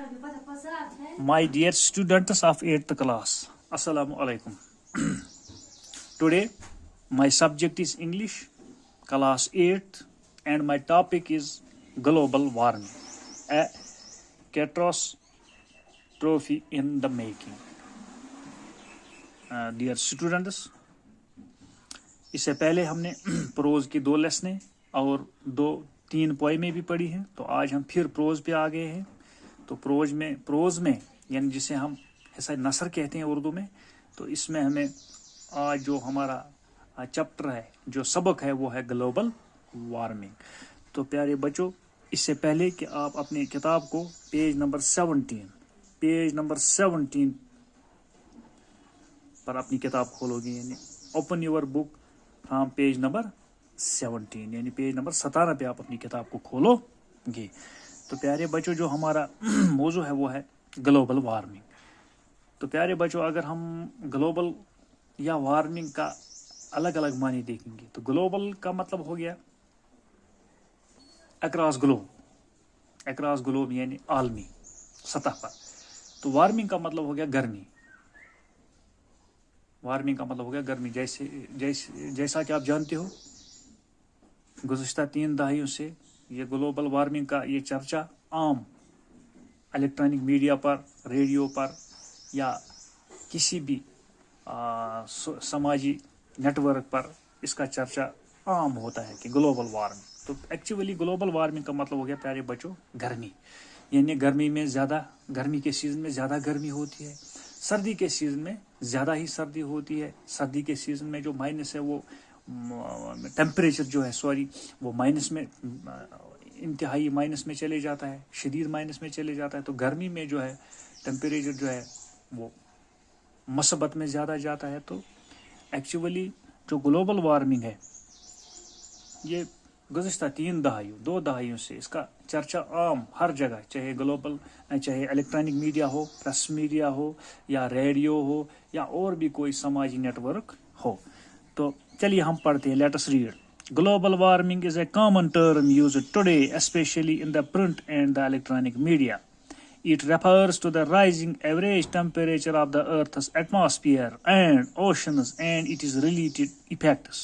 My dear students of 8th class, Assalamu alaikum. Today, my subject is English, class 8th, and my topic is global warming, a catastrophe in the making. Dear students, اس سے پہلے ہم نے pros کی 2 لیسنیں اور 3 پوئمیں بھی پڑھی ہیں، تو آج ہم پھر پروز پہ آ گئے ہیں. تو پروز میں یعنی جسے ہم حصہ نثر کہتے ہیں اردو میں، تو اس میں ہمیں آج جو ہمارا چیپٹر ہے، جو سبق ہے، وہ ہے گلوبل وارمنگ. تو پیارے بچوں، اس سے پہلے کہ آپ اپنی کتاب کو پیج نمبر 17 پر اپنی کتاب کھولو گے، یعنی open your book from page number 17، یعنی پیج نمبر 17 پہ آپ اپنی کتاب کو کھولو گے. تو پیارے بچوں، جو ہمارا موضوع ہے وہ ہے گلوبل وارمنگ. تو پیارے بچوں، اگر ہم گلوبل یا وارمنگ کا الگ الگ معنی دیکھیں گے تو گلوبل کا مطلب ہو گیا اکراس گلوب یعنی عالمی سطح پر. تو وارمنگ کا مطلب ہو گیا گرمی. جیسا کہ آپ جانتے ہو، گزشتہ 3 دہائیوں سے یہ گلوبل وارمنگ کا یہ چرچا عام الیکٹرانک میڈیا پر، ریڈیو پر یا کسی بھی سماجی نیٹ ورک پر اس کا چرچا عام ہوتا ہے کہ گلوبل وارمنگ. تو ایکچولی گلوبل وارمنگ کا مطلب ہو گیا پیارے بچوں گرمی، یعنی گرمی کے سیزن میں زیادہ گرمی ہوتی ہے، سردی کے سیزن میں زیادہ ہی سردی ہوتی ہے. سردی کے سیزن میں جو مائنس ہے وہ ٹیمپریچر جو ہے وہ مائنس میں، انتہائی مائنس میں چلے جاتا ہے، شدید مائنس میں چلے جاتا ہے. تو گرمی میں جو ہے ٹیمپریچر جو ہے وہ مثبت میں زیادہ جاتا ہے. تو ایکچولی جو گلوبل وارمنگ ہے یہ گزشتہ 2 دہائیوں سے اس کا چرچا عام ہر جگہ، چاہے الیکٹرانک میڈیا ہو، پریس میڈیا ہو، یا ریڈیو ہو، یا اور بھی کوئی سماجی نیٹ ورک ہو. تو چلیے ہم پڑھتے ہیں. Let us read. Global warming is a common term used today, especially in the print and the electronic media. It refers to the rising average temperature of the Earth's atmosphere and oceans and its related effects.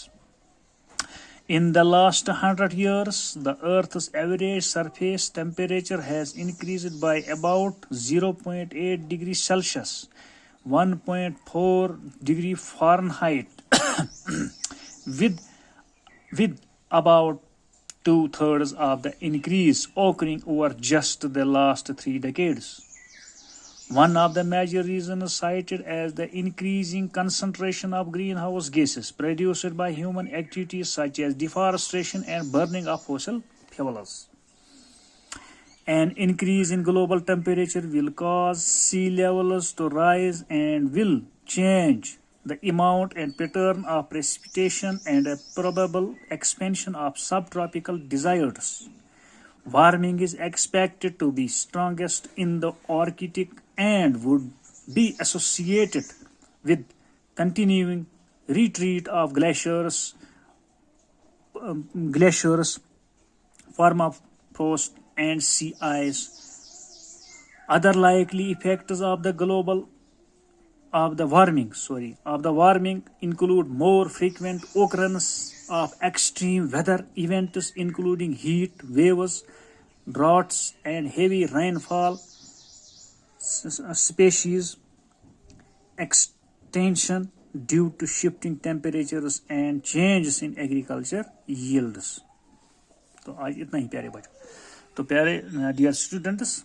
In the last 100 years, the Earth's average surface temperature has increased by about 0.8 degrees Celsius, 1.4 degrees Fahrenheit, with about 2/3 of the increase occurring over just the last 3 decades. One of the major reasons cited as the increasing concentration of greenhouse gases produced by human activities such as deforestation and burning of fossil fuels. An increase in global temperature will cause sea levels to rise and will change the amount and pattern of precipitation and a probable expansion of subtropical deserts. Warming is expected to be strongest in the Arctic and would be associated with continuing retreat of glaciers, permafrost, and sea ice. Other likely effects of the warming include more frequent occurrence of extreme weather events, including heat waves, droughts, and heavy rainfall, species extinction due to shifting temperatures, and changes in agriculture yields. تو آج اتنا ہی پیارے بچوں. تو پیارے dear students,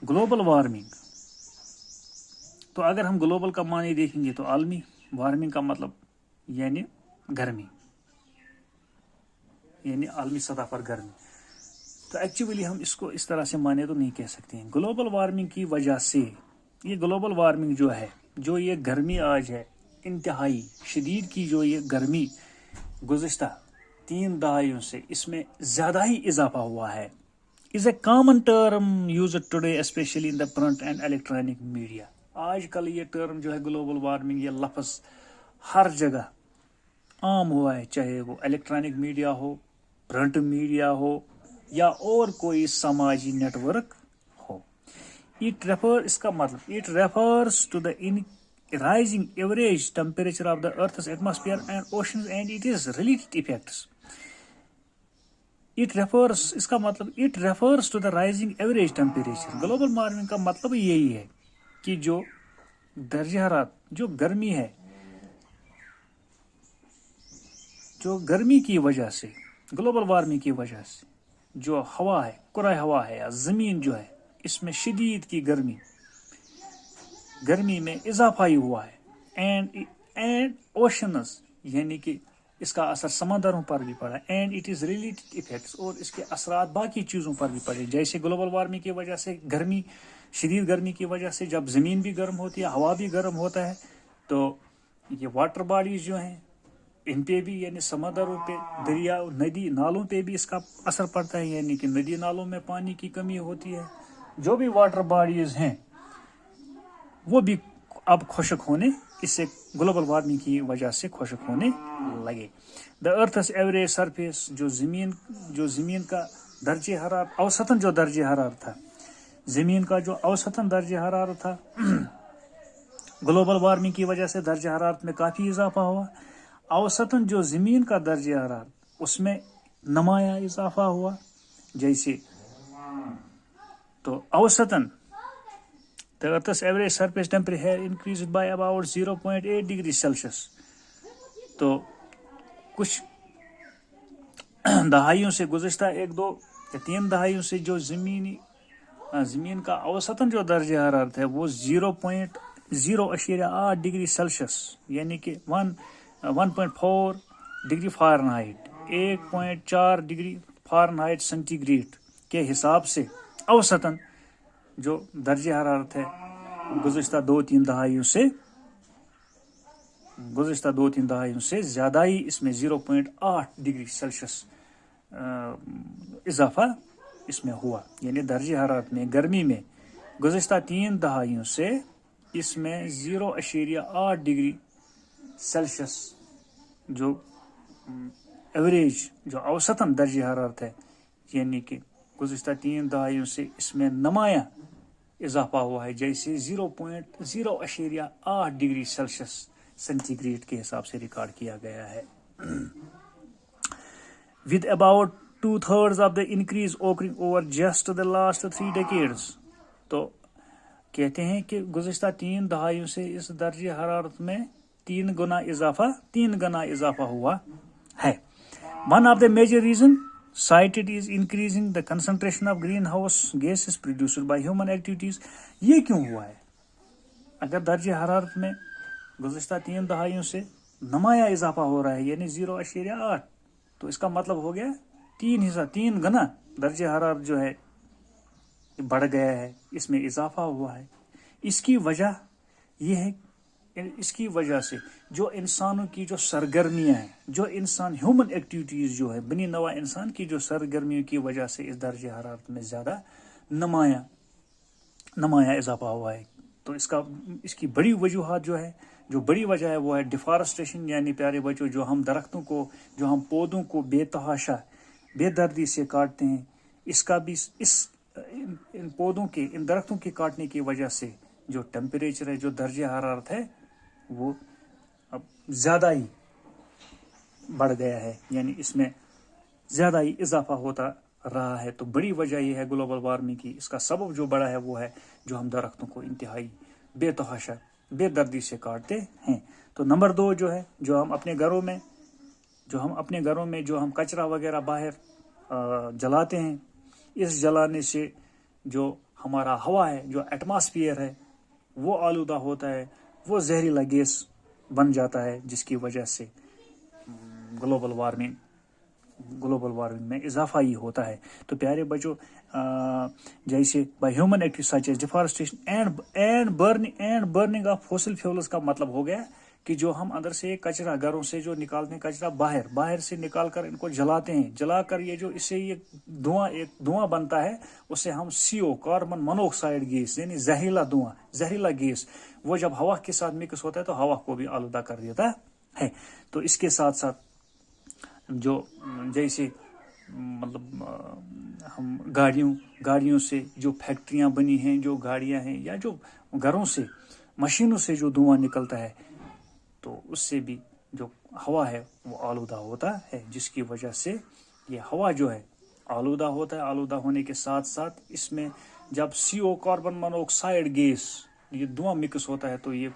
global warming, تو اگر ہم گلوبل کا معنی دیکھیں گے تو عالمی، وارمنگ کا مطلب یعنی گرمی، یعنی عالمی سطح پر گرمی. تو ایکچولی ہم اس کو اس طرح سے معنی تو نہیں کہہ سکتے ہیں. گلوبل وارمنگ کی وجہ سے یہ گلوبل وارمنگ جو ہے، جو یہ گرمی آج ہے انتہائی شدید کی، جو یہ گرمی گزشتہ 3 دہائیوں سے اس میں زیادہ ہی اضافہ ہوا ہے. is a common term used today, especially in the print and electronic media. آج کل یہ ٹرم جو ہے گلوبل وارمنگ، یہ لفظ ہر جگہ عام ہوا ہے، چاہے وہ الیکٹرانک میڈیا ہو، پرنٹ میڈیا ہو، یا اور کوئی سماجی نیٹ ورک اس کا مطلب it refers to the rising average temperature of the Earth's atmosphere and oceans and it is related effects. اس کا مطلب it refers to the rising average temperature. Global warming کا مطلب یہی ہے کہ جو درجہ حرارت، جو گرمی ہے، جو گرمی کی وجہ سے، گلوبل وارمنگ کی وجہ سے جو ہوا ہے، کرۂ ہوا ہے یا زمین جو ہے، اس میں شدید کی گرمی میں اضافہ ہی ہوا ہے. اینڈ اوشنز یعنی کہ اس کا اثر سمندروں پر بھی پڑا. And it is related effects, اور اس کے اثرات باقی چیزوں پر بھی پڑے. جیسے گلوبل وارمنگ کی وجہ سے شدید گرمی کی وجہ سے جب زمین بھی گرم ہوتی ہے، ہوا بھی گرم ہوتا ہے، تو یہ واٹر باڈیز جو ہیں ان پہ بھی، یعنی سمندروں پہ، دریا، ندی نالوں پہ بھی اس کا اثر پڑتا ہے. یعنی کہ ندی نالوں میں پانی کی کمی ہوتی ہے. جو بھی واٹر باڈیز ہیں وہ بھی اب خشک ہونے، اس سے گلوبل وارمنگ کی وجہ سے خشک ہونے لگے. دا ارتھس ایوریج سرفیس، جو زمین کا درجہ حرارت، اوسطاً جو درجہ حرارت تھا، زمین کا جو اوسطاً درجہ حرارت تھا، گلوبل وارمنگ کی وجہ سے درجہ حرارت میں کافی اضافہ ہوا. اوسطاً جو زمین کا درجہ حرارت، اس میں نمایاں اضافہ ہوا. جیسے تو اوسطاً the Earth's average surface temperature increased by about 0.8 degrees Celsius. تو کچھ دہائیوں سے، گزشتہ 1-2 یا 3 دہائیوں سے جو زمین کا اوسطاً جو درجہ حرارت ہے وہ 0.08 ڈگری سیلسیس، یعنی کہ 1.4 degree Fahrenheit, 1.4 degree Fahrenheit centi grade کے حساب سے اوسطاً جو درجہ حرارت ہے گزشتہ 2-3 دہائیوں سے زیادہ ہی اس میں 0.8 ڈگری سیلسیس اضافہ اس میں ہوا. یعنی درجہ حرارت میں، گرمی میں گزشتہ 3 دہائیوں سے اس میں 0.8 ڈگری سیلسیس جو ایوریج، جو اوسطاً درجہ حرارت ہے، یعنی کہ گزشتہ 3 دہائیوں سے اس میں نمایاں اضافہ ہوا ہے. جیسے 0.8 ڈگری سیلسیس سینٹی گریڈ کے حساب سے ریکارڈ کیا گیا ہے. with about 2/3 of the increase occurring over just the last 3 decades. تو کہتے ہیں کہ گزشتہ 3 دہائیوں سے اس درجہ حرارت میں 3 گنا اضافہ ہوا ہے. One of the major reasons cited is increasing the concentration of greenhouse gases produced by human activities. یہ کیوں ہوا ہے؟ اگر درجہ حرارت میں گزشتہ 3 دہائیوں سے نمایاں اضافہ ہو رہا ہے، یعنی 0.8، تو اس کا مطلب ہو گیا 3 گنا درجہ حرارت جو ہے بڑھ گیا ہے، اس میں اضافہ ہوا ہے. اس کی وجہ یہ ہے، اس کی وجہ سے جو انسانوں کی جو سرگرمیاں ہیں، جو ہیومن ایکٹیویٹیز جو ہے، بنی نوع انسان کی جو سرگرمیوں کی وجہ سے اس درجہ حرارت میں زیادہ نمایاں اضافہ ہوا ہے. تو اس کی بڑی وجوہات جو بڑی وجہ ہے وہ ہے ڈیفارسٹریشن. یعنی پیارے بچوں، جو ہم درختوں کو، جو ہم پودوں کو بے تحاشا، بے دردی سے کاٹتے ہیں، اس کا بھی ان درختوں کے کاٹنے کی وجہ سے جو ٹیمپریچر ہے، جو درجہ حرارت ہے، وہ اب زیادہ ہی بڑھ گیا ہے. یعنی اس میں زیادہ ہی اضافہ ہوتا رہا ہے. تو بڑی وجہ یہ ہے گلوبل وارمنگ کی. اس کا سبب جو بڑا ہے وہ ہے جو ہم درختوں کو انتہائی بے تحاشا، بے دردی سے کاٹتے ہیں. تو نمبر 2 جو ہے، جو ہم اپنے گھروں میں جو ہم کچرا وغیرہ باہر جلاتے ہیں، اس جلانے سے جو ہمارا ہوا ہے، جو ایٹماسفیئر ہے، وہ آلودہ ہوتا ہے، وہ زہریلا گیس بن جاتا ہے، جس کی وجہ سے گلوبل وارمنگ میں اضافہ ہی ہوتا ہے. تو پیارے بچوں، جیسے by human activities such as deforestation and burning of fossil fuels کا مطلب ہو گیا کہ جو ہم اندر سے کچرا، گھروں سے جو نکالتے ہیں کچرا، باہر سے نکال کر ان کو جلاتے ہیں. جلا کر اس سے ایک دھواں بنتا ہے، اسے ہم CO، کاربن مونوکسائڈ گیس، یعنی زہریلا گیس، وہ جب ہوا کے ساتھ مکس ہوتا ہے تو ہوا کو بھی آلودہ کر دیتا ہے. تو اس کے ساتھ ساتھ جو جیسے مطلب ہم گاڑیوں سے جو فیکٹریاں بنی ہیں، جو گاڑیاں ہیں، یا جو گھروں سے مشینوں سے جو دھواں نکلتا ہے، تو اس سے بھی جو ہوا ہے وہ آلودہ ہوتا ہے، جس کی وجہ سے یہ ہوا جو ہے آلودہ ہوتا ہے. آلودہ ہونے کے ساتھ ساتھ اس میں جب CO کاربن مونوکسائڈ گیس یہ دھواں مکس ہوتا ہے تو یہ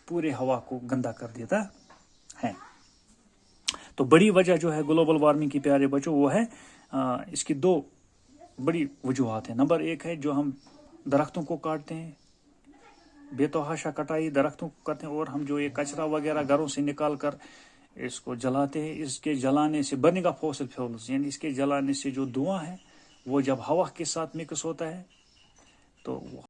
پورے ہوا کو گندا کر دیتا ہے. تو بڑی وجہ جو ہے گلوبل وارمنگ کی پیارے بچوں وہ ہے اس کی دو بڑی وجوہات ہیں. نمبر 1 ہے جو ہم درختوں کو کاٹتے ہیں، بے تحاشا کٹائی درختوں کو کرتے ہیں، اور ہم جو یہ کچرا وغیرہ گھروں سے نکال کر اس کو جلاتے ہیں. اس کے جلانے سے برننگ آف فوسل فیولز یعنی اس کے جلانے سے جو دھواں ہے وہ جب ہوا کے ساتھ مکس ہوتا ہے تو